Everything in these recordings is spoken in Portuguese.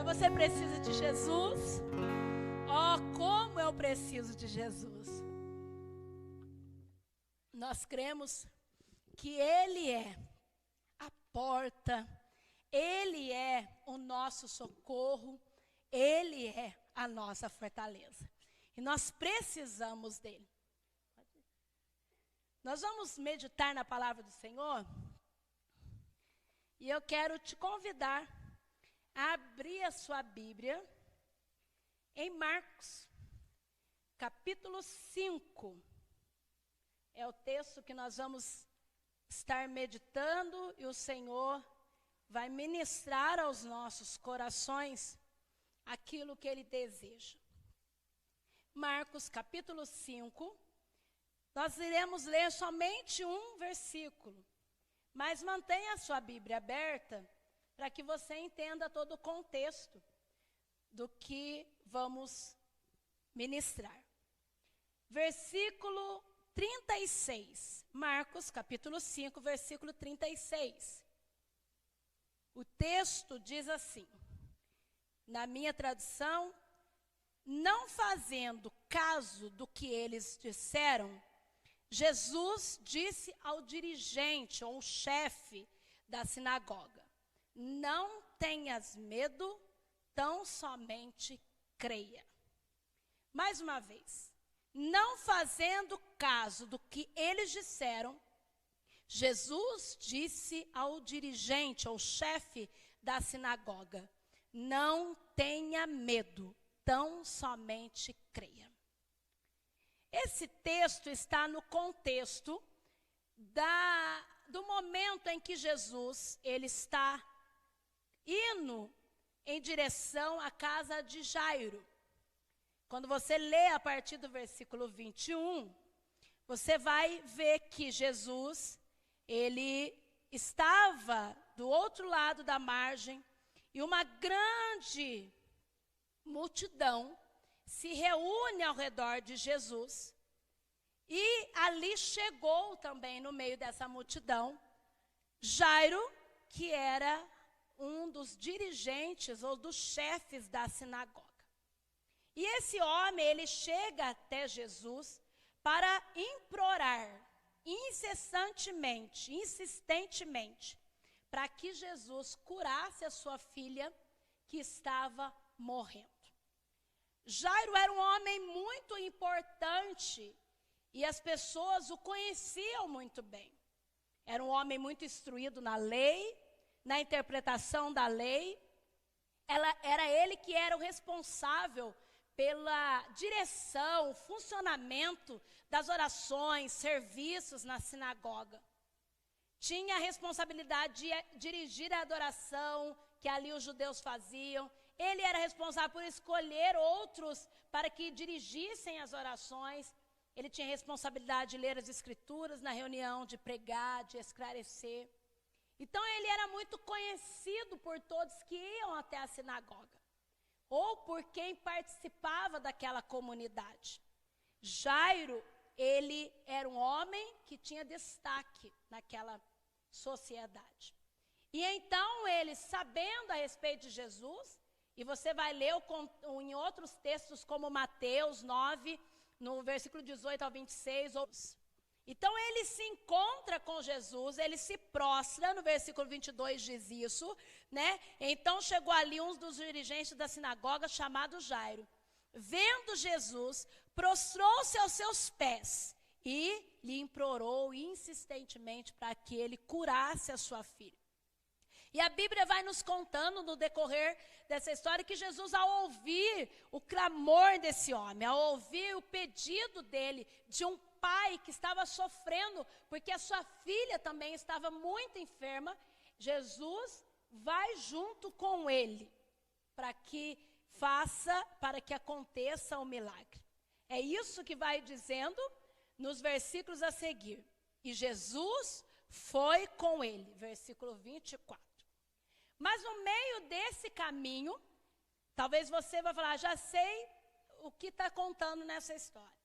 Você precisa de Jesus? Oh, como eu preciso de Jesus. Nós cremos que Ele é a porta, Ele é o nosso socorro, Ele é a nossa fortaleza. E nós precisamos dEle. Nós vamos meditar na palavra do Senhor. E eu quero te convidar a abrir a sua Bíblia em Marcos, capítulo 5. É o texto que nós vamos estar meditando e o Senhor vai ministrar aos nossos corações aquilo que Ele deseja. Marcos, capítulo 5, nós iremos ler somente um versículo, mas mantenha a sua Bíblia aberta para que você entenda todo o contexto do que vamos ministrar. Versículo 36, Marcos, capítulo 5, versículo 36. O texto diz assim, na minha tradução: não fazendo caso do que eles disseram, Jesus disse ao dirigente ou chefe da sinagoga: não tenhas medo, tão somente creia. Mais uma vez, não fazendo caso do que eles disseram, Jesus disse ao dirigente ou chefe da sinagoga: não tenha medo, tão somente creia. Esse texto está no contexto do momento em que Jesus ele está indo em direção à casa de Jairo. Quando você lê a partir do versículo 21, você vai ver que Jesus, ele estava do outro lado da margem e uma grande multidão se reúne ao redor de Jesus. E ali chegou também no meio dessa multidão Jairo, que era um dos dirigentes ou dos chefes da sinagoga. E esse homem, ele chega até Jesus para implorar incessantemente, insistentemente, para que Jesus curasse a sua filha que estava morrendo. Jairo era um homem muito importante e as pessoas o conheciam muito bem. Era um homem muito instruído na lei, na interpretação da lei. Era ele que era o responsável pela direção, funcionamento das orações, serviços na sinagoga. Tinha a responsabilidade de dirigir a adoração que ali os judeus faziam. Ele era responsável por escolher outros para que dirigissem as orações. Ele tinha responsabilidade de ler as escrituras na reunião, de pregar, de esclarecer. Então ele era muito conhecido por todos que iam até a sinagoga, ou por quem participava daquela comunidade. Jairo, ele era um homem que tinha destaque naquela sociedade. E então ele, sabendo a respeito de Jesus, e você vai ler em outros textos como Mateus 9, no versículo 18 ao 26. Então ele se encontra com Jesus, ele se prostra, no versículo 22 diz isso, né? Então chegou ali um dos dirigentes da sinagoga chamado Jairo. Vendo Jesus, prostrou-se aos seus pés e lhe implorou insistentemente para que ele curasse a sua filha. E a Bíblia vai nos contando no decorrer dessa história que Jesus, ao ouvir o clamor desse homem, ao ouvir o pedido dele, de um pai que estava sofrendo, porque a sua filha também estava muito enferma, Jesus vai junto com ele, para que aconteça o milagre. É isso que vai dizendo nos versículos a seguir. E Jesus foi com ele, versículo 24. Mas no meio desse caminho, talvez você vai falar, já sei o que está contando nessa história.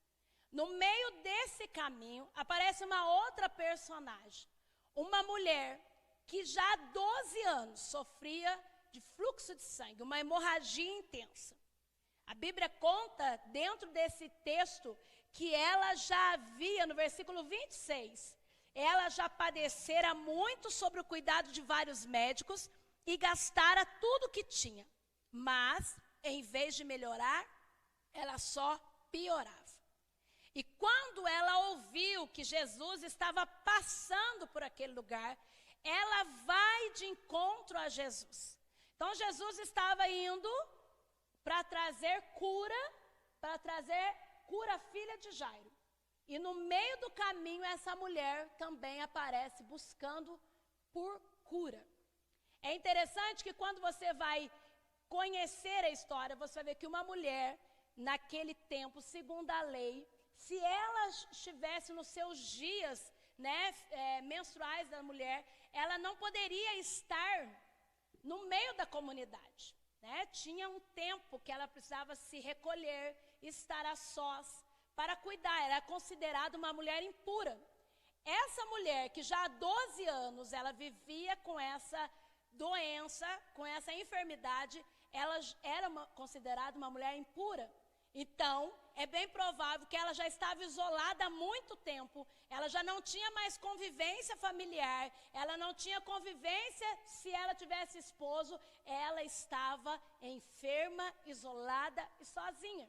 No meio desse caminho, aparece uma outra personagem. Uma mulher que já há 12 anos sofria de fluxo de sangue, uma hemorragia intensa. A Bíblia conta, dentro desse texto, que ela já havia, no versículo 26, ela já padecera muito sobre o cuidado de vários médicos e gastara tudo o que tinha. Mas, em vez de melhorar, ela só piorava. E quando ela ouviu que Jesus estava passando por aquele lugar, ela vai de encontro a Jesus. Então, Jesus estava indo para trazer cura à filha de Jairo. E no meio do caminho, essa mulher também aparece buscando por cura. É interessante que quando você vai conhecer a história, você vai ver que uma mulher, naquele tempo, segundo a lei, se ela estivesse nos seus dias, né, menstruais da mulher, ela não poderia estar no meio da comunidade. Né? Tinha um tempo que ela precisava se recolher, estar a sós, para cuidar. Era considerada uma mulher impura. Essa mulher, que já há 12 anos, ela vivia com essa doença, com essa enfermidade, ela era considerada uma mulher impura. Então, é bem provável que ela já estava isolada há muito tempo, ela já não tinha mais convivência familiar, ela não tinha convivência se ela tivesse esposo, ela estava enferma, isolada e sozinha.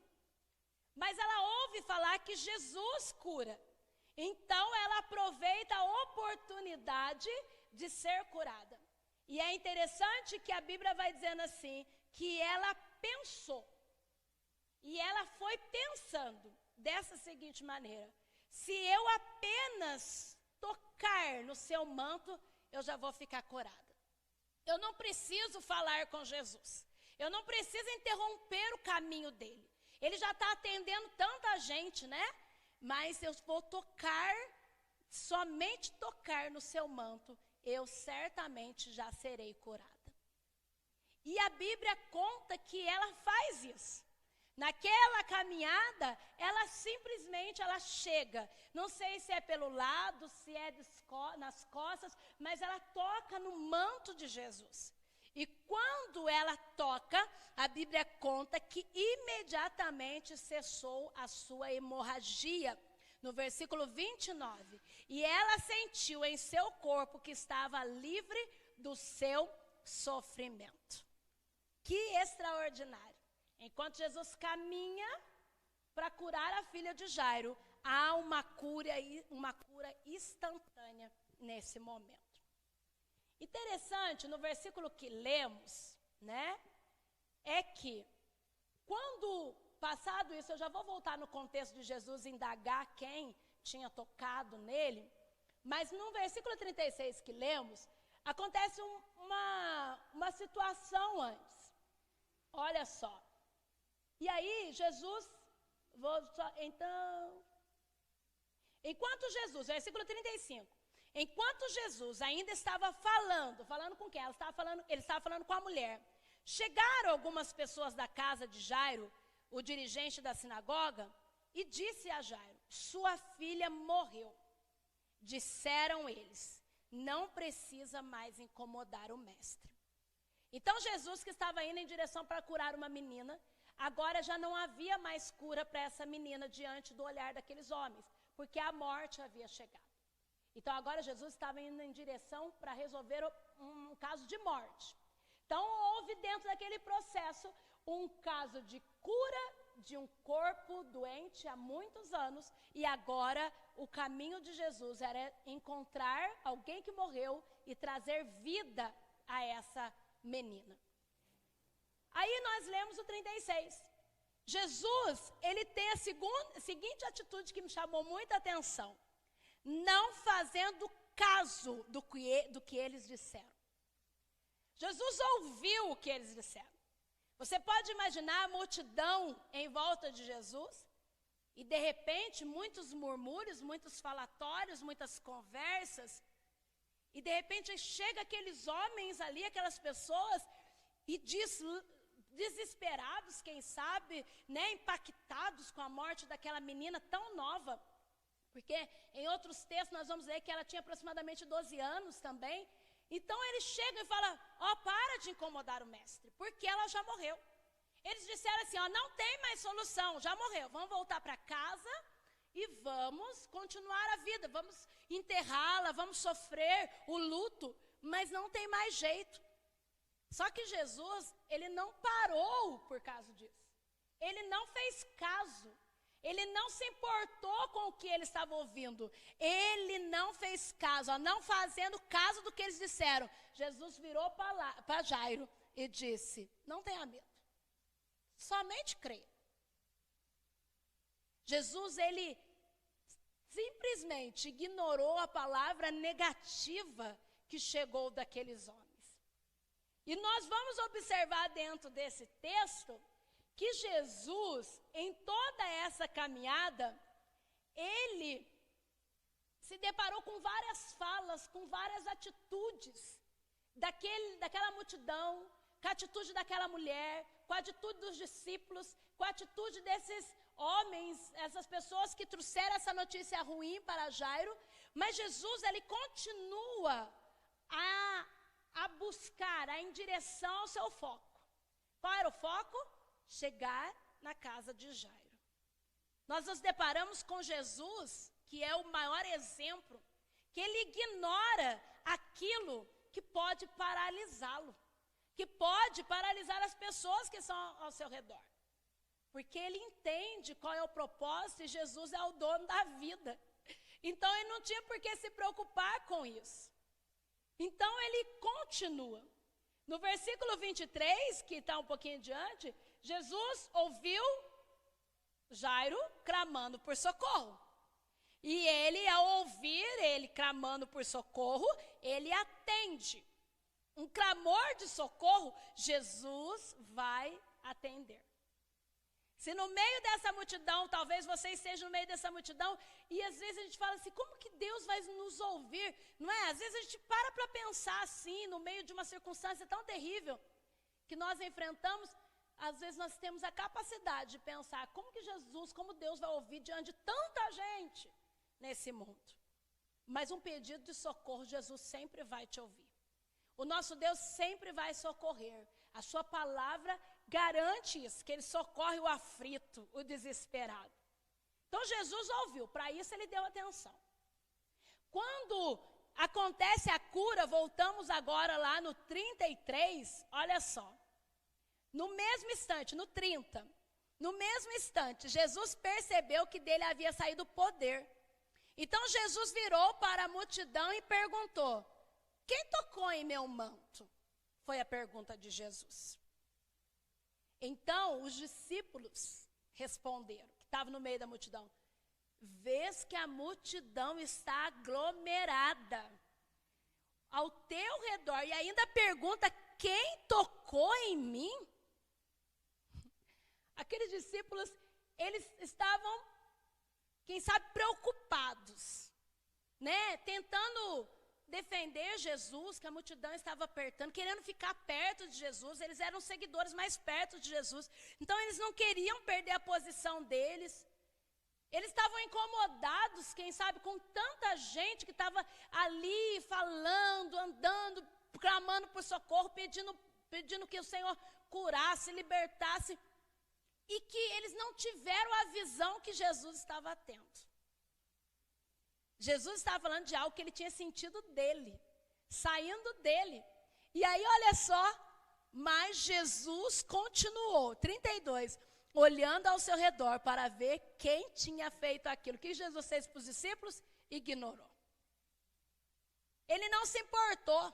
Mas ela ouve falar que Jesus cura, então ela aproveita a oportunidade de ser curada. E é interessante que a Bíblia vai dizendo assim, que ela pensou. E ela foi pensando dessa seguinte maneira: se eu apenas tocar no seu manto, eu já vou ficar curada. Eu não preciso falar com Jesus. Eu não preciso interromper o caminho dele. Ele já está atendendo tanta gente, né? Mas eu vou tocar, somente tocar no seu manto, eu certamente já serei curada. E a Bíblia conta que ela faz isso. Naquela caminhada, ela simplesmente chega. Não sei se é pelo lado, se é nas costas, mas ela toca no manto de Jesus. E quando ela toca, a Bíblia conta que imediatamente cessou a sua hemorragia. No versículo 29. E ela sentiu em seu corpo que estava livre do seu sofrimento. Que extraordinário. Enquanto Jesus caminha para curar a filha de Jairo, há uma cura instantânea nesse momento. Interessante, no versículo que lemos, né, é que quando passado isso, eu já vou voltar no contexto de Jesus indagar quem tinha tocado nele, mas no versículo 36 que lemos, acontece uma situação antes. Olha só. E aí, Jesus, enquanto Jesus, versículo 35, enquanto Jesus ainda estava falando com quem? Ele estava falando com a mulher. Chegaram algumas pessoas da casa de Jairo, o dirigente da sinagoga, e disse a Jairo: sua filha morreu. Disseram eles: não precisa mais incomodar o mestre. Então Jesus, que estava indo em direção para curar uma menina, agora já não havia mais cura para essa menina diante do olhar daqueles homens, porque a morte havia chegado. Então agora Jesus estava indo em direção para resolver um caso de morte. Então houve dentro daquele processo um caso de cura de um corpo doente há muitos anos, e agora o caminho de Jesus era encontrar alguém que morreu e trazer vida a essa menina. Aí nós lemos o 36. Jesus, ele tem a seguinte atitude que me chamou muita atenção: não fazendo caso do que eles disseram. Jesus ouviu o que eles disseram. Você pode imaginar a multidão em volta de Jesus e de repente muitos murmúrios, muitos falatórios, muitas conversas, e de repente chega aqueles homens ali, aquelas pessoas, e desesperados, quem sabe, né, impactados com a morte daquela menina tão nova, porque em outros textos nós vamos ver que ela tinha aproximadamente 12 anos também. Então eles chegam e falam, para de incomodar o mestre, porque ela já morreu. Eles disseram assim, não tem mais solução, já morreu, vamos voltar para casa e vamos continuar a vida, vamos enterrá-la, vamos sofrer o luto, mas não tem mais jeito. Só que Jesus, ele não parou por causa disso. Ele não fez caso. Ele não se importou com o que ele estava ouvindo. Ele não fez caso, não fazendo caso do que eles disseram. Jesus virou para Jairo e disse, não tenha medo, somente creia. Jesus, ele simplesmente ignorou a palavra negativa que chegou daqueles homens. E nós vamos observar dentro desse texto que Jesus, em toda essa caminhada, ele se deparou com várias falas, com várias atitudes daquela multidão, com a atitude daquela mulher, com a atitude dos discípulos, com a atitude desses homens, essas pessoas que trouxeram essa notícia ruim para Jairo. Mas Jesus, ele continua a buscar, em direção ao seu foco. Qual era o foco? Chegar na casa de Jairo. Nós nos deparamos com Jesus, que é o maior exemplo, que ele ignora aquilo que pode paralisá-lo, que pode paralisar as pessoas que estão ao seu redor. Porque ele entende qual é o propósito e Jesus é o dono da vida. Então ele não tinha por que se preocupar com isso. Então ele continua. No versículo 23, que está um pouquinho adiante, Jesus ouviu Jairo clamando por socorro. E ele, ao ouvir ele clamando por socorro, ele atende. Um clamor de socorro, Jesus vai atender. Se no meio dessa multidão, talvez você esteja no meio dessa multidão, e às vezes a gente fala assim, como que Deus vai nos ouvir? Não é? Às vezes a gente para pensar assim, no meio de uma circunstância tão terrível que nós enfrentamos. Às vezes nós temos a capacidade de pensar, como que Jesus, como Deus vai ouvir diante de tanta gente nesse mundo? Mas um pedido de socorro, Jesus sempre vai te ouvir. O nosso Deus sempre vai socorrer. A sua palavra garante isso, que ele socorre o aflito, o desesperado. Então Jesus ouviu, para isso ele deu atenção. Quando acontece a cura, voltamos agora lá no 33, olha só. No mesmo instante, no 30, no mesmo instante, Jesus percebeu que dele havia saído poder. Então Jesus virou para a multidão e perguntou, quem tocou em meu manto? Foi a pergunta de Jesus. Então os discípulos responderam, que estavam no meio da multidão, vês que a multidão está aglomerada ao teu redor e ainda pergunta, quem tocou em mim? Aqueles discípulos, eles estavam, quem sabe, preocupados, né? Tentando defender Jesus, que a multidão estava apertando, querendo ficar perto de Jesus. Eles eram seguidores mais perto de Jesus. Então, eles não queriam perder a posição deles. Eles estavam incomodados, quem sabe, com tanta gente que estava ali falando, andando, clamando por socorro, pedindo que o Senhor curasse, libertasse. E que eles não tiveram a visão que Jesus estava tendo. Jesus estava falando de algo que ele tinha sentido dele, saindo dele. E aí, olha só, mas Jesus continuou, 32, olhando ao seu redor para ver quem tinha feito aquilo. O que Jesus fez para os discípulos? Ignorou. Ele não se importou.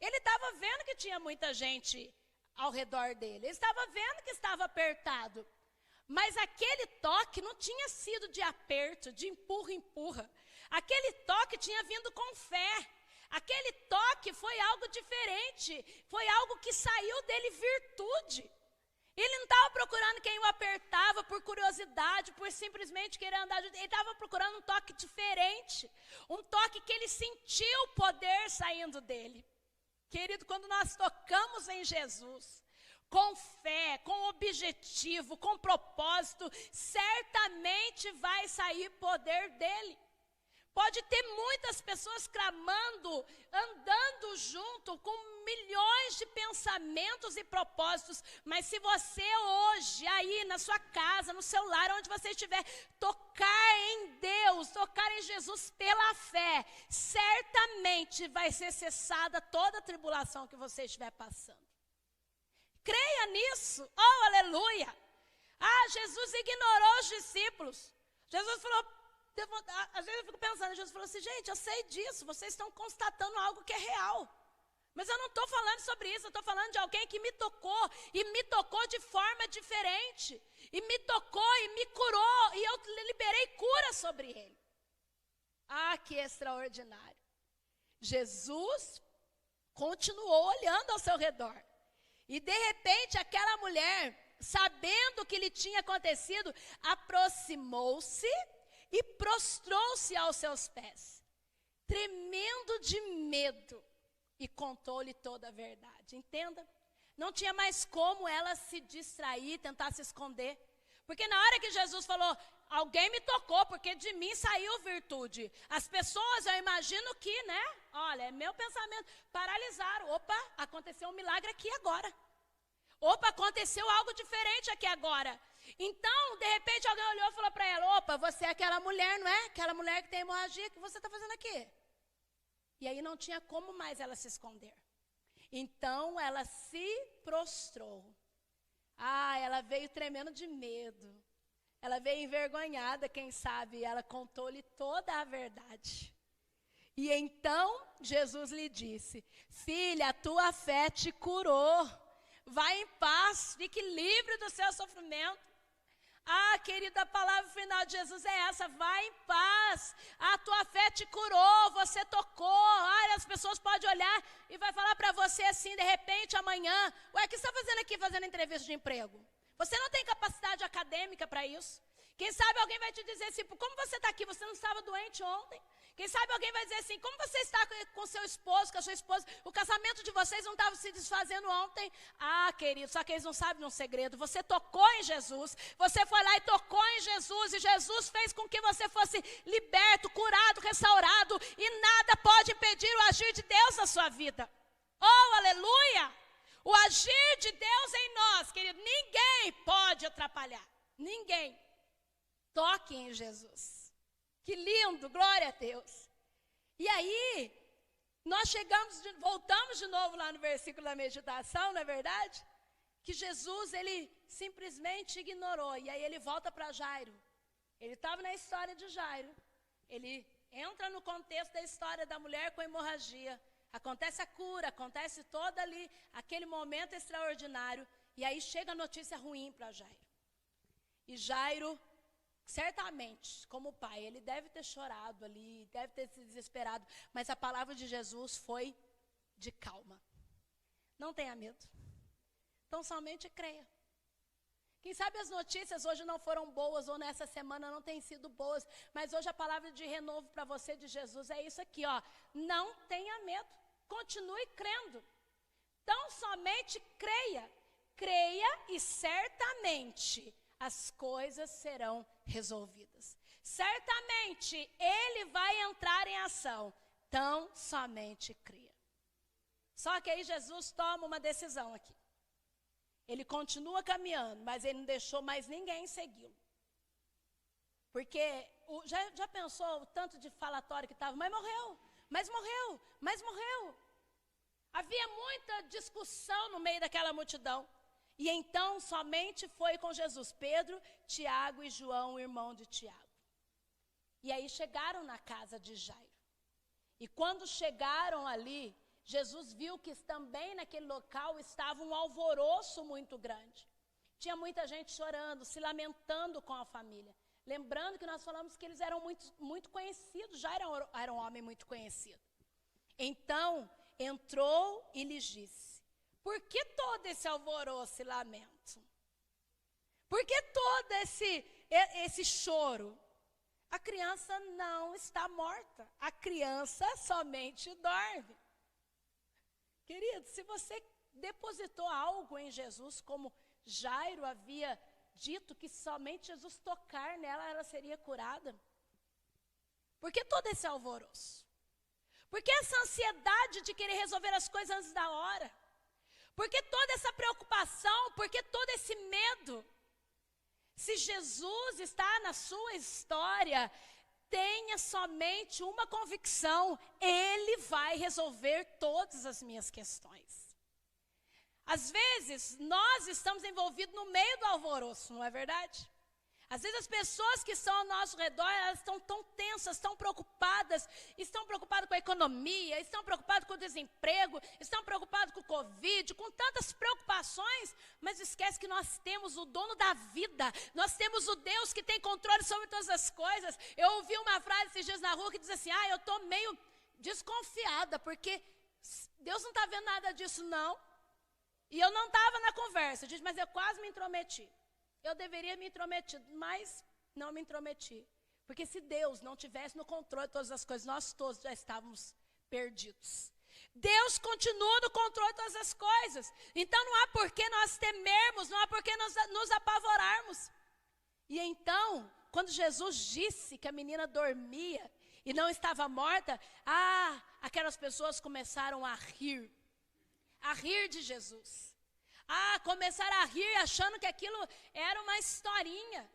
Ele estava vendo que tinha muita gente ao redor dele. Ele estava vendo que estava apertado. Mas aquele toque não tinha sido de aperto, de empurra. Aquele toque tinha vindo com fé. Aquele toque foi algo diferente. Foi algo que saiu dele virtude. Ele não estava procurando quem o apertava por curiosidade, por simplesmente querer andar junto. Ele estava procurando um toque diferente. Um toque que ele sentiu o poder saindo dele. Querido, quando nós tocamos em Jesus, com fé, com objetivo, com propósito, certamente vai sair poder dele. Pode ter muitas pessoas clamando, andando junto com milhões de pensamentos e propósitos, mas se você hoje, aí na sua casa, no seu lar, onde você estiver, tocar em Deus, tocar em Jesus pela fé, certamente vai ser cessada toda a tribulação que você estiver passando. Creia nisso, oh aleluia! Ah, Jesus ignorou os discípulos. Jesus falou, às vezes eu fico pensando, Jesus falou assim, gente, eu sei disso, vocês estão constatando algo que é real. Mas eu não estou falando sobre isso, eu estou falando de alguém que me tocou, e me tocou de forma diferente, e me tocou e me curou, e eu liberei cura sobre ele. Ah, que extraordinário. Jesus continuou olhando ao seu redor, e de repente aquela mulher, sabendo o que lhe tinha acontecido, aproximou-se e prostrou-se aos seus pés, tremendo de medo, e contou-lhe toda a verdade. Entenda? Não tinha mais como ela se distrair, tentar se esconder. Porque na hora que Jesus falou, alguém me tocou, porque de mim saiu virtude. As pessoas, eu imagino que, né? Olha, é meu pensamento, paralisaram. Opa, aconteceu um milagre aqui agora. Opa, aconteceu algo diferente aqui agora. Então, de repente, alguém olhou e falou para ela, opa, você é aquela mulher, não é? Aquela mulher que tem hemorragia, o que você está fazendo aqui? E aí não tinha como mais ela se esconder. Então, ela se prostrou. Ah, ela veio tremendo de medo. Ela veio envergonhada, quem sabe, ela contou-lhe toda a verdade. E então, Jesus lhe disse, filha, a tua fé te curou. Vai em paz, fique livre do seu sofrimento. Ah, querida, a palavra final de Jesus é essa, vai em paz, a tua fé te curou, você tocou. Ah, as pessoas podem olhar e vai falar para você assim, de repente, amanhã, ué, o que você está fazendo aqui, fazendo entrevista de emprego? Você não tem capacidade acadêmica para isso. Quem sabe alguém vai te dizer assim, como você está aqui, você não estava doente ontem? Quem sabe alguém vai dizer assim, como você está com seu esposo, com a sua esposa, o casamento de vocês não estava se desfazendo ontem? Ah, querido, só que eles não sabem um segredo, você tocou em Jesus, você foi lá e tocou em Jesus, e Jesus fez com que você fosse liberto, curado, restaurado, e nada pode impedir o agir de Deus na sua vida. Oh, aleluia! O agir de Deus em nós, querido, ninguém pode atrapalhar, ninguém. Toque em Jesus. Que lindo, glória a Deus. E aí, nós voltamos de novo lá no versículo da meditação, não é verdade? Que Jesus, ele simplesmente ignorou. E aí ele volta para Jairo. Ele estava na história de Jairo. Ele entra no contexto da história da mulher com hemorragia. Acontece a cura, acontece todo ali, aquele momento extraordinário. E aí chega a notícia ruim para Jairo. E Jairo, certamente, como pai, ele deve ter chorado ali, deve ter se desesperado, mas a palavra de Jesus foi de calma. Não tenha medo. Então, somente creia. Quem sabe as notícias hoje não foram boas, ou nessa semana não têm sido boas, mas hoje a palavra de renovo para você de Jesus é isso aqui, ó. Não tenha medo, continue crendo. Então, somente creia. Creia e certamente as coisas serão resolvidas. Certamente ele vai entrar em ação. Então, somente creia. Só que aí Jesus toma uma decisão aqui. Ele continua caminhando, mas ele não deixou mais ninguém segui-lo. Porque já pensou o tanto de falatório que estava? Mas morreu, mas morreu, mas morreu. Havia muita discussão no meio daquela multidão. E então somente foi com Jesus, Pedro, Tiago e João, o irmão de Tiago. E aí chegaram na casa de Jairo. E quando chegaram ali, Jesus viu que também naquele local estava um alvoroço muito grande. Tinha muita gente chorando, se lamentando com a família. Lembrando que nós falamos que eles eram muito conhecidos, já era um homem muito conhecido. Então, entrou e lhes disse, por que todo esse alvoroço e lamento? Por que todo esse choro? A criança não está morta, a criança somente dorme. Querido, se você depositou algo em Jesus, como Jairo havia dito que somente Jesus tocar nela, ela seria curada. Por que todo esse alvoroço? Por que essa ansiedade de querer resolver as coisas antes da hora? Por que toda essa preocupação? Por que todo esse medo? Se Jesus está na sua história, tenha somente uma convicção: Ele vai resolver todas as minhas questões. Às vezes, nós estamos envolvidos no meio do alvoroço, não é verdade? Às vezes as pessoas que estão ao nosso redor, elas estão tão tensas, estão preocupadas com a economia, estão preocupadas com o desemprego, estão preocupadas com o Covid, com tantas preocupações, mas esquece que nós temos o dono da vida, nós temos o Deus que tem controle sobre todas as coisas. Eu ouvi uma frase esses dias na rua que diz assim: eu estou meio desconfiada, porque Deus não está vendo nada disso não. E eu não estava na conversa, mas eu quase me intrometi. Eu deveria me intrometer, mas não me intrometi. Porque se Deus não tivesse no controle de todas as coisas, nós todos já estávamos perdidos. Deus continua no controle de todas as coisas. Então não há por que nós temermos, não há por que nos apavorarmos. E então, quando Jesus disse que a menina dormia e não estava morta, aquelas pessoas começaram a rir de Jesus. Começaram a rir achando que aquilo era uma historinha.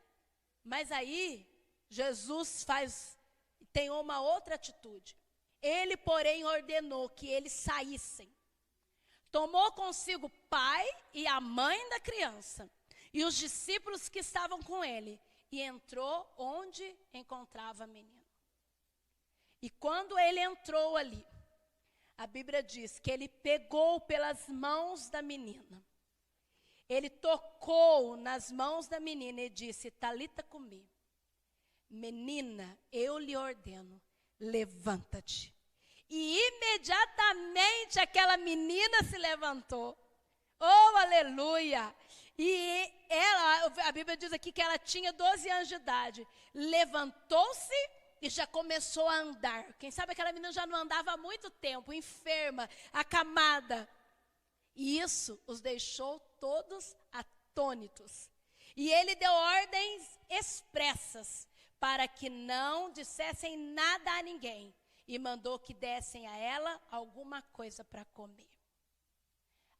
Mas aí, Jesus tem uma outra atitude. Ele, porém, ordenou que eles saíssem. Tomou consigo o pai e a mãe da criança e os discípulos que estavam com ele e entrou onde encontrava a menina. E quando ele entrou ali, a Bíblia diz que ele pegou pelas mãos da menina. Ele tocou nas mãos da menina e disse: Talita cumi. Menina, eu lhe ordeno, levanta-te. E imediatamente aquela menina se levantou. Oh, aleluia! E a Bíblia diz aqui que ela tinha 12 anos de idade. Levantou-se e já começou a andar. Quem sabe aquela menina já não andava há muito tempo, enferma, acamada. E isso os deixou todos atônitos. E ele deu ordens expressas para que não dissessem nada a ninguém. E mandou que dessem a ela alguma coisa para comer.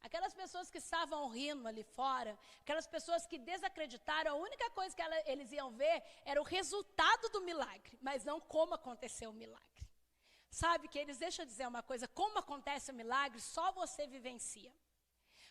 Aquelas pessoas que estavam rindo ali fora, aquelas pessoas que desacreditaram, a única coisa que eles iam ver era o resultado do milagre, mas não como aconteceu o milagre. Sabe, queridos, deixa eu dizer uma coisa: como acontece o milagre, só você vivencia.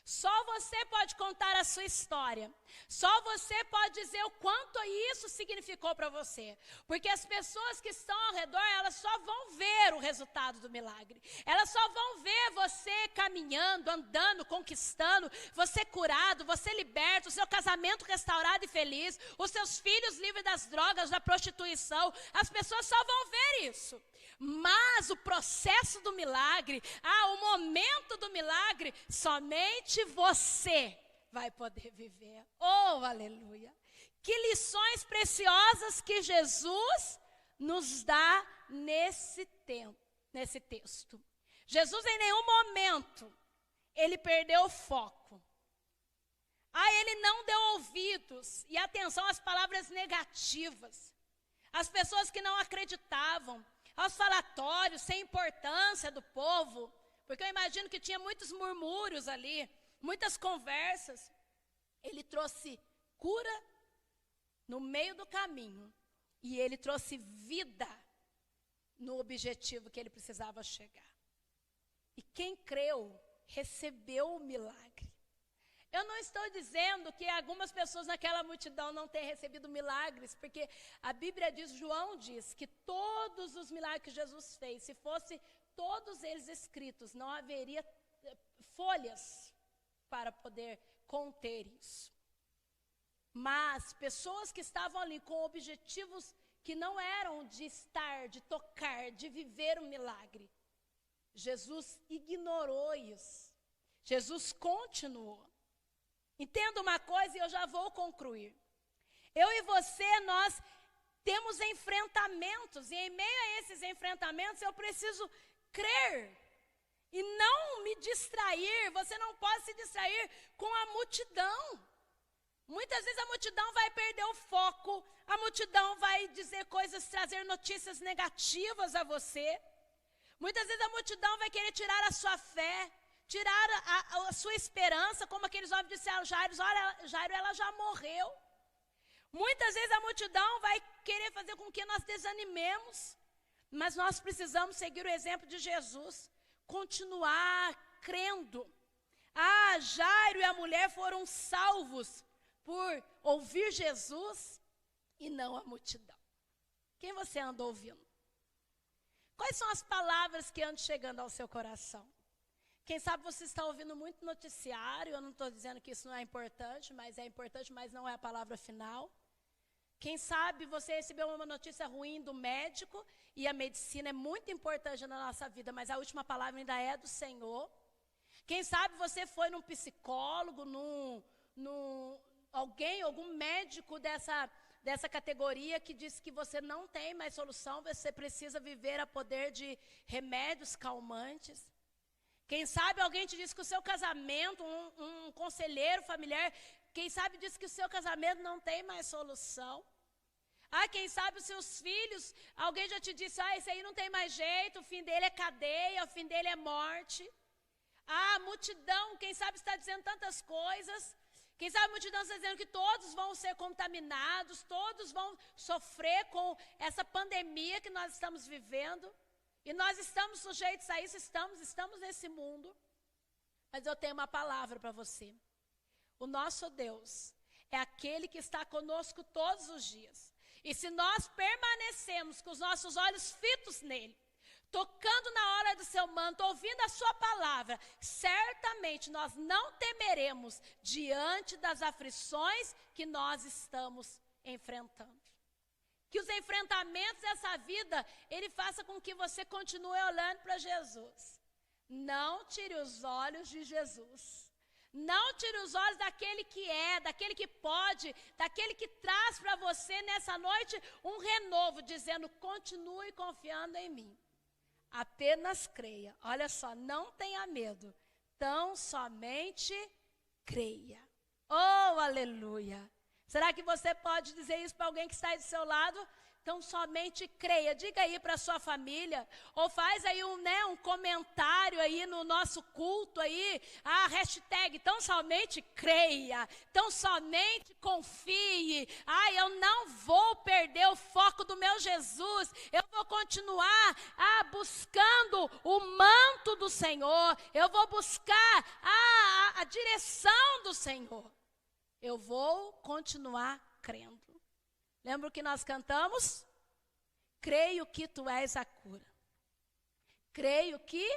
Só você pode contar a sua história. Só você pode dizer o quanto isso significou para você. Porque as pessoas que estão ao redor, elas só vão ver o resultado do milagre. Elas só vão ver você caminhando, andando, conquistando, você curado, você liberto, o seu casamento restaurado e feliz, os seus filhos livres das drogas, da prostituição. As pessoas só vão ver isso. Mas o processo do milagre, o momento do milagre, somente você vai poder viver. Oh, aleluia! Que lições preciosas que Jesus nos dá nesse tempo, nesse texto. Jesus em nenhum momento, ele perdeu o foco. Ele não deu ouvidos e atenção às palavras negativas. As pessoas que não acreditavam, aos falatórios sem importância do povo, porque eu imagino que tinha muitos murmúrios ali, muitas conversas. Ele trouxe cura no meio do caminho e ele trouxe vida no objetivo que ele precisava chegar. E quem creu, recebeu o milagre. Eu não estou dizendo que algumas pessoas naquela multidão não tenham recebido milagres, porque a Bíblia diz, João diz, que todos os milagres que Jesus fez, se fossem todos eles escritos, não haveria folhas para poder conter isso. Mas pessoas que estavam ali com objetivos que não eram de estar, de tocar, de viver um milagre, Jesus ignorou isso. Jesus continuou. Entenda uma coisa e eu já vou concluir. Eu e você, nós temos enfrentamentos. E em meio a esses enfrentamentos eu preciso crer. E não me distrair. Você não pode se distrair com a multidão. Muitas vezes a multidão vai perder o foco, a multidão vai dizer coisas, trazer notícias negativas a você. Muitas vezes a multidão vai querer tirar a sua fé, tirar a sua esperança, como aqueles homens disseram a Jairo, olha, Jairo, ela já morreu. Muitas vezes a multidão vai querer fazer com que nós desanimemos, mas nós precisamos seguir o exemplo de Jesus, continuar crendo. Jairo e a mulher foram salvos por ouvir Jesus e não a multidão. Quem você anda ouvindo? Quais são as palavras que andam chegando ao seu coração? Quem sabe você está ouvindo muito noticiário, eu não estou dizendo que isso não é importante, mas não é a palavra final. Quem sabe você recebeu uma notícia ruim do médico, e a medicina é muito importante na nossa vida, mas a última palavra ainda é do Senhor. Quem sabe você foi num psicólogo, algum médico dessa categoria que disse que você não tem mais solução, você precisa viver a poder de remédios calmantes. Quem sabe alguém te disse que o seu casamento, um conselheiro familiar, quem sabe disse que o seu casamento não tem mais solução. Quem sabe os seus filhos, alguém já te disse, esse aí não tem mais jeito, o fim dele é cadeia, o fim dele é morte. A multidão, quem sabe está dizendo tantas coisas. Quem sabe a multidão está dizendo que todos vão ser contaminados, todos vão sofrer com essa pandemia que nós estamos vivendo. E nós estamos sujeitos a isso, estamos nesse mundo. Mas eu tenho uma palavra para você. O nosso Deus é aquele que está conosco todos os dias. E se nós permanecemos com os nossos olhos fitos nele, tocando na hora do seu manto, ouvindo a sua palavra, certamente nós não temeremos diante das aflições que nós estamos enfrentando. Que os enfrentamentos dessa vida, ele faça com que você continue olhando para Jesus. Não tire os olhos de Jesus. Não tire os olhos daquele que é, daquele que pode, daquele que traz para você nessa noite um renovo, dizendo, continue confiando em mim. Apenas creia. Olha só, não tenha medo. Tão somente creia. Oh, aleluia. Será que você pode dizer isso para alguém que está aí do seu lado? Então somente creia. Diga aí para a sua família. Ou faz aí um comentário aí no nosso culto aí. Hashtag tão somente creia. Tão somente confie. Eu não vou perder o foco do meu Jesus. Eu vou continuar buscando o manto do Senhor. Eu vou buscar a direção do Senhor. Eu vou continuar crendo. Lembra o que nós cantamos? Creio que tu és a cura. Creio que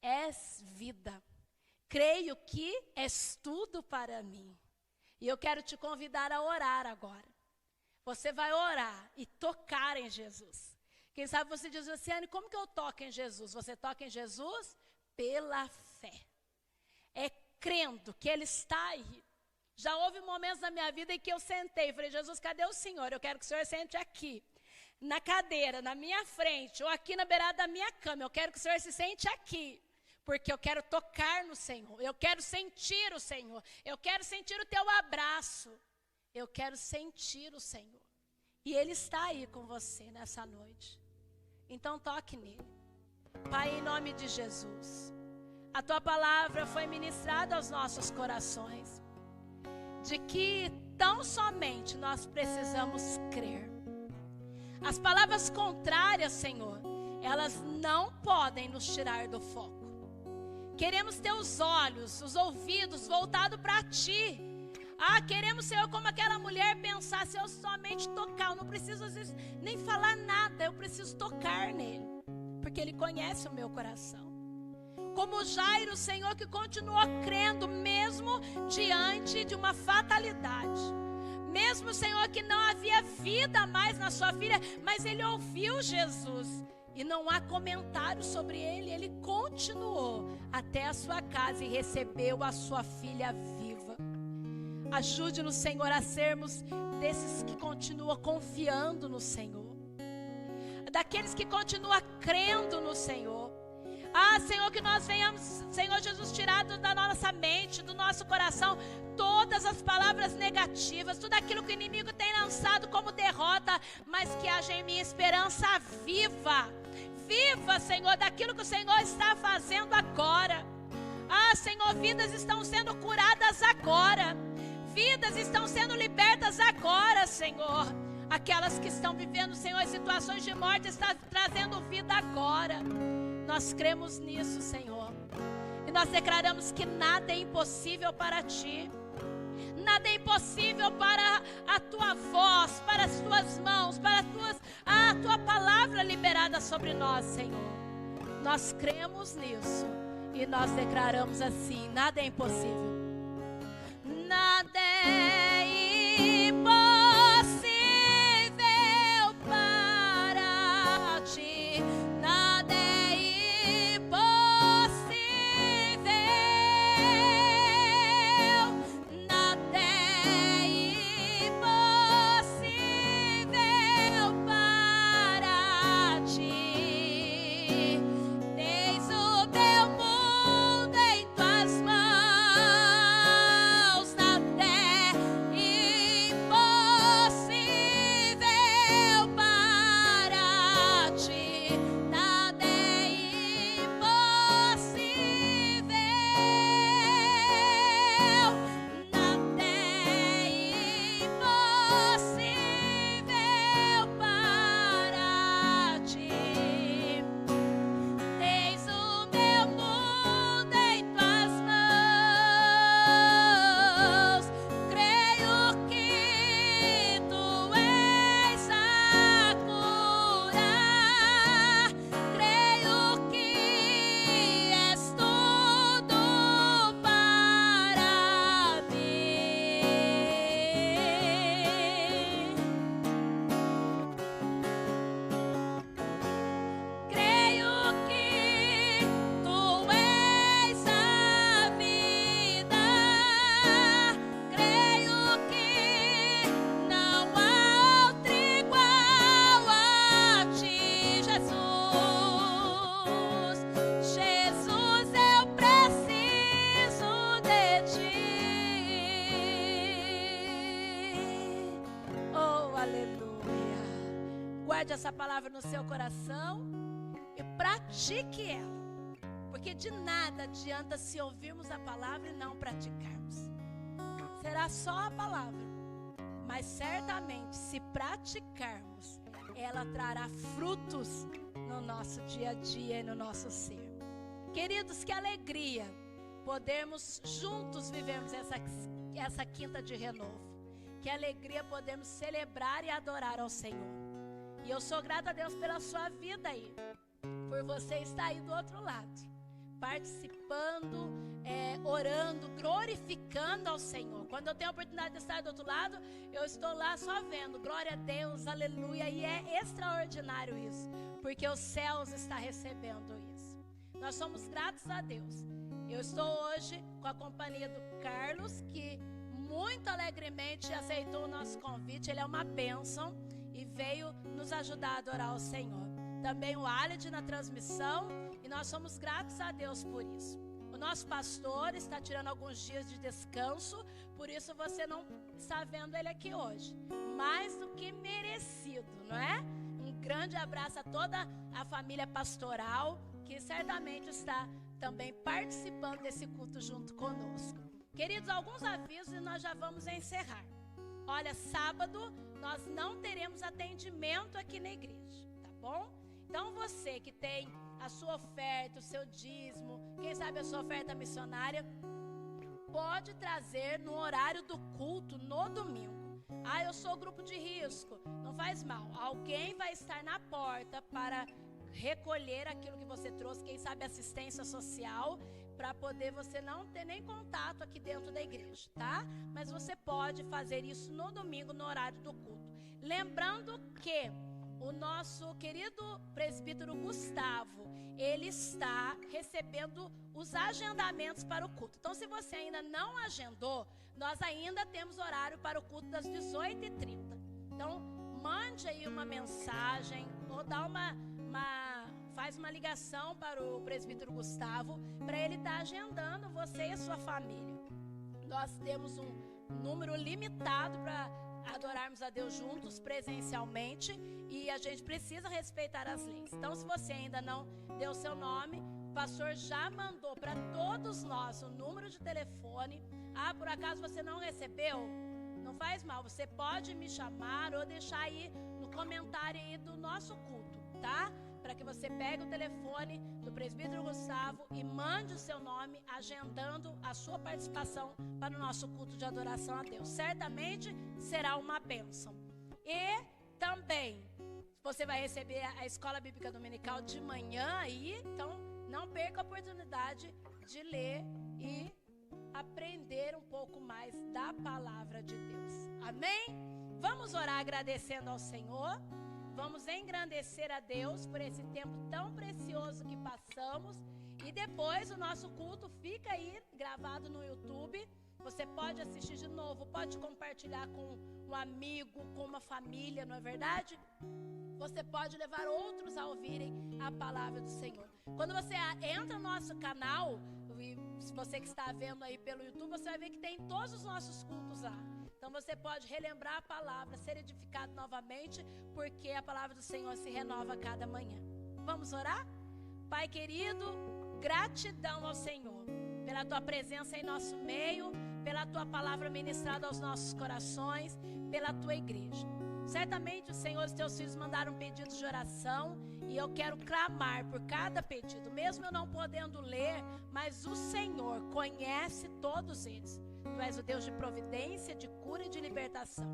és vida. Creio que és tudo para mim. E eu quero te convidar a orar agora. Você vai orar e tocar em Jesus. Quem sabe você diz, Luciane, como que eu toco em Jesus? Você toca em Jesus pela fé. É crendo que Ele está aí. Já houve momentos na minha vida em que eu sentei e falei, Jesus, cadê o Senhor? Eu quero que o Senhor sente aqui, na cadeira, na minha frente, ou aqui na beirada da minha cama. Eu quero que o Senhor se sente aqui, porque eu quero tocar no Senhor. Eu quero sentir o Senhor. Eu quero sentir o teu abraço. Eu quero sentir o Senhor. E Ele está aí com você nessa noite. Então toque nele. Pai, em nome de Jesus, a tua palavra foi ministrada aos nossos corações, de que tão somente nós precisamos crer. As palavras contrárias, Senhor, elas não podem nos tirar do foco. Queremos ter os olhos, os ouvidos voltados para Ti. Queremos, Senhor, como aquela mulher pensar, se eu somente tocar, eu não preciso às vezes nem falar nada, eu preciso tocar nele, porque Ele conhece o meu coração. Como Jairo, Senhor, que continuou crendo mesmo diante de uma fatalidade. Mesmo, Senhor, que não havia vida mais na sua filha, mas ele ouviu Jesus. E não há comentário sobre ele, ele continuou até a sua casa e recebeu a sua filha viva. Ajude-nos, Senhor, a sermos desses que continuam confiando no Senhor. Daqueles que continuam crendo no Senhor. Senhor, que nós venhamos, Senhor Jesus, tirar da nossa mente, do nosso coração, todas as palavras negativas, tudo aquilo que o inimigo tem lançado como derrota, mas que haja em mim esperança viva, Senhor, daquilo que o Senhor está fazendo agora. Senhor, vidas estão sendo curadas agora, vidas estão sendo libertas agora, Senhor. Aquelas que estão vivendo, Senhor, em situações de morte, está trazendo vida agora. Nós cremos nisso, Senhor. E nós declaramos que nada é impossível para Ti. Nada é impossível para a Tua voz, para as Tuas mãos, para a Tua palavra liberada sobre nós, Senhor. Nós cremos nisso e nós declaramos assim: nada é impossível. Nada é impossível para Ti. Nada é impossível. Nada é impossível para Ti. Tens o meu mundo em Tuas mãos. Nada é impossível para Ti. Nada é impossível. Nada é impossível para Ti. Tens o meu mundo em Tuas mãos. Creio que Tu és a curar. Creio que és tudo para mim. Creio que Tu és a vida. Creio que não há outro igual a Ti, Jesus. Jesus, eu preciso de Ti. Oh, aleluia. Guarde essa palavra no seu coração e pratique ela, porque de nada adianta se ouvirmos a palavra e não praticarmos. Será só a palavra, mas certamente se praticarmos, ela trará frutos no nosso dia a dia e no nosso ser. Queridos, que alegria podermos juntos vivermos essa quinta de renovo. Que alegria podermos celebrar e adorar ao Senhor. E eu sou grata a Deus pela sua vida aí, por você estar aí do outro lado, participando, orando, glorificando ao Senhor. Quando eu tenho a oportunidade de estar do outro lado, eu estou lá só vendo, glória a Deus, aleluia, e é extraordinário isso, porque os céus estão recebendo isso. Nós somos gratos a Deus. Eu estou hoje com a companhia do Carlos, que muito alegremente aceitou o nosso convite. Ele é uma bênção e veio nos ajudar a adorar o Senhor. Também o Aled na transmissão, e nós somos gratos a Deus por isso. O nosso pastor está tirando alguns dias de descanso, por isso você não está vendo ele aqui hoje. Mais do que merecido, não é? Um grande abraço a toda a família pastoral, que certamente está também participando desse culto junto conosco. Queridos, alguns avisos e nós já vamos encerrar. Olha, sábado nós não teremos atendimento aqui na igreja, tá bom? Então você que tem a sua oferta, o seu dízimo, quem sabe a sua oferta missionária, pode trazer no horário do culto no domingo. Eu sou grupo de risco, não faz mal. Alguém vai estar na porta para recolher aquilo que você trouxe, quem sabe assistência social, para poder você não ter nem contato aqui dentro da igreja, tá? Mas você pode fazer isso no domingo, no horário do culto. Lembrando que o nosso querido presbítero Gustavo, ele está recebendo os agendamentos para o culto. Então, se você ainda não agendou, nós ainda temos horário para o culto das 18h30. Então, mande aí uma mensagem ou dá faz uma ligação para o presbítero Gustavo, para ele estar agendando você e a sua família. Nós temos um número limitado para adorarmos a Deus juntos, presencialmente, e a gente precisa respeitar as leis. Então, se você ainda não deu seu nome, o pastor já mandou para todos nós o número de telefone. Por acaso você não recebeu? Não faz mal, você pode me chamar ou deixar aí no comentário aí do nosso culto, tá? Para que você pegue o telefone do presbítero Gustavo e mande o seu nome, agendando a sua participação para o nosso culto de adoração a Deus. Certamente será uma bênção. E também, você vai receber a Escola Bíblica Dominical de manhã aí, então não perca a oportunidade de ler e aprender um pouco mais da palavra de Deus. Amém? Vamos orar agradecendo ao Senhor. Vamos engrandecer a Deus por esse tempo tão precioso que passamos. E depois o nosso culto fica aí gravado no YouTube. Você pode assistir de novo, pode compartilhar com um amigo, com uma família, não é verdade? Você pode levar outros a ouvirem a palavra do Senhor. Quando você entra no nosso canal, e se você que está vendo aí pelo YouTube, você vai ver que tem todos os nossos cultos lá. Então você pode relembrar a palavra, ser edificado novamente, porque a palavra do Senhor se renova a cada manhã. Vamos orar? Pai querido, gratidão ao Senhor pela tua presença em nosso meio, pela tua palavra ministrada aos nossos corações, pela tua igreja. Certamente o Senhor e os teus filhos mandaram pedidos de oração, e eu quero clamar por cada pedido, mesmo eu não podendo ler, mas o Senhor conhece todos eles. Tu és o Deus de providência, de cura e de libertação.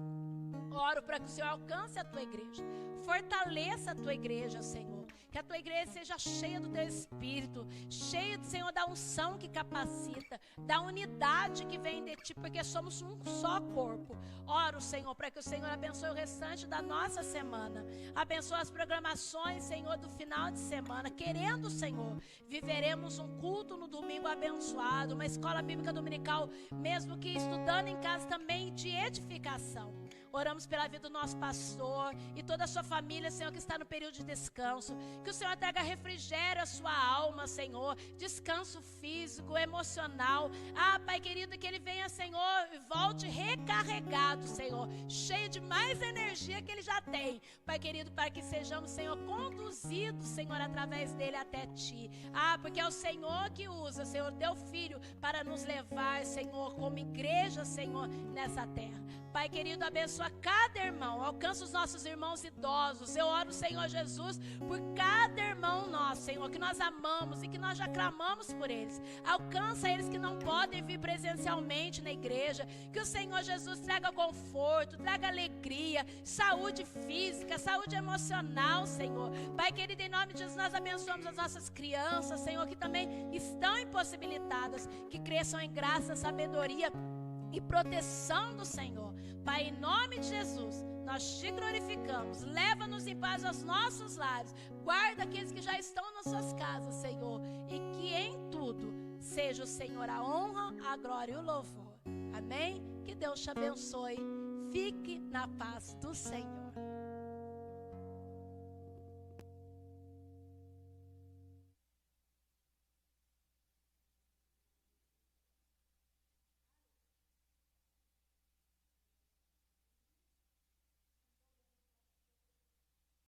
Oro para que o Senhor alcance a tua igreja, fortaleça a tua igreja, Senhor. Que a tua igreja seja cheia do teu Espírito, cheia do Senhor da unção que capacita, da unidade que vem de ti, porque somos um só corpo. Oro, Senhor, para que o Senhor abençoe o restante da nossa semana. Abençoe as programações, Senhor, do final de semana. Querendo, Senhor, viveremos um culto no domingo abençoado, uma escola bíblica dominical, mesmo que estudando em casa também, de edificação. Oramos pela vida do nosso pastor e toda a sua família, Senhor, que está no período de descanso. Que o Senhor traga refrigério à sua alma, Senhor. Descanso físico, emocional. Pai querido, que ele venha, Senhor, e volte recarregado, Senhor. Cheio de mais energia que ele já tem. Pai querido, para que sejamos, Senhor, conduzidos, Senhor, através dele até ti. Porque é o Senhor que usa, Senhor, teu filho para nos levar, Senhor, como igreja, Senhor, nessa terra. Pai querido, abençoa cada irmão, alcança os nossos irmãos idosos. Eu oro, Senhor Jesus, por cada irmão nosso, Senhor, que nós amamos e que nós já clamamos por eles. Alcança eles que não podem vir presencialmente na igreja. Que o Senhor Jesus traga conforto, traga alegria, saúde física, saúde emocional, Senhor. Pai querido, em nome de Jesus, nós abençoamos as nossas crianças, Senhor, que também estão impossibilitadas, que cresçam em graça, sabedoria e proteção do Senhor. Pai, em nome de Jesus, nós te glorificamos. Leva-nos em paz aos nossos lares. Guarda aqueles que já estão nas suas casas, Senhor. E que em tudo seja o Senhor a honra, a glória e o louvor. Amém? Que Deus te abençoe. Fique na paz do Senhor.